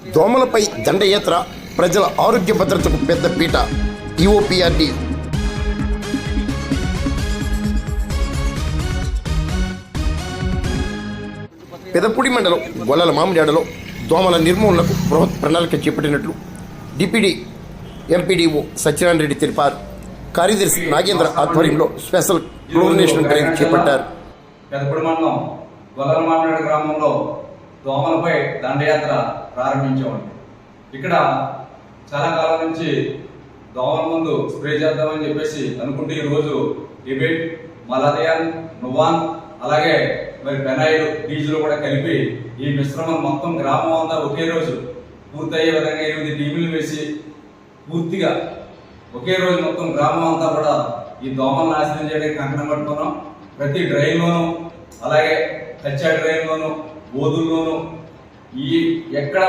దోమలపై దండయాత్ర ప్రజల ఆరోగ్య భద్రతకు పెద్ద పీట. ఈఓపీఆర్డీ పెదపూడి మండలం గొల్లల మామిడాడలో దోమల నిర్మూలనకు బృహత్ ప్రణాళిక చేపట్టినట్లు డిప్యూటీ ఎంపీడీఓ సత్యనారాయణ రెడ్డి తెలిపారు. కార్యదర్శి నాగేంద్ర ఆధ్వర్యంలో స్పెషల్ క్లోరినేషన్ డ్రైవ్ చేపట్టారు. పెదపూడి మండలం గొల్లల మామిడాడ గ్రామంలో దోమలపై దండయాత్ర ప్రారంభించామండి. ఇక్కడ చాలా కాలం నుంచి దోమల ముందు స్ప్రే చేద్దామని చెప్పేసి అనుకుంటే ఈరోజు డిబేట్ మలాథియాన్ నువాన్ అలాగే మరి పెనాయిల్ డీజిల్ కూడా కలిపి ఈ మిశ్రమం మొత్తం గ్రామం అంతా ఒకే రోజు పూర్తయ్యే విధంగా 8 టీములు వేసి పూర్తిగా ఒకే రోజు మొత్తం గ్రామం అంతా కూడా ఈ దోమలు నాశనం చేయడానికి కంకణం పట్టుకున్నాం. ప్రతి డ్రైన్లోనూ అలాగే కచ్చా డ్రైన్లోనూ బోధుల్లోనూ ఈ ఎక్కడ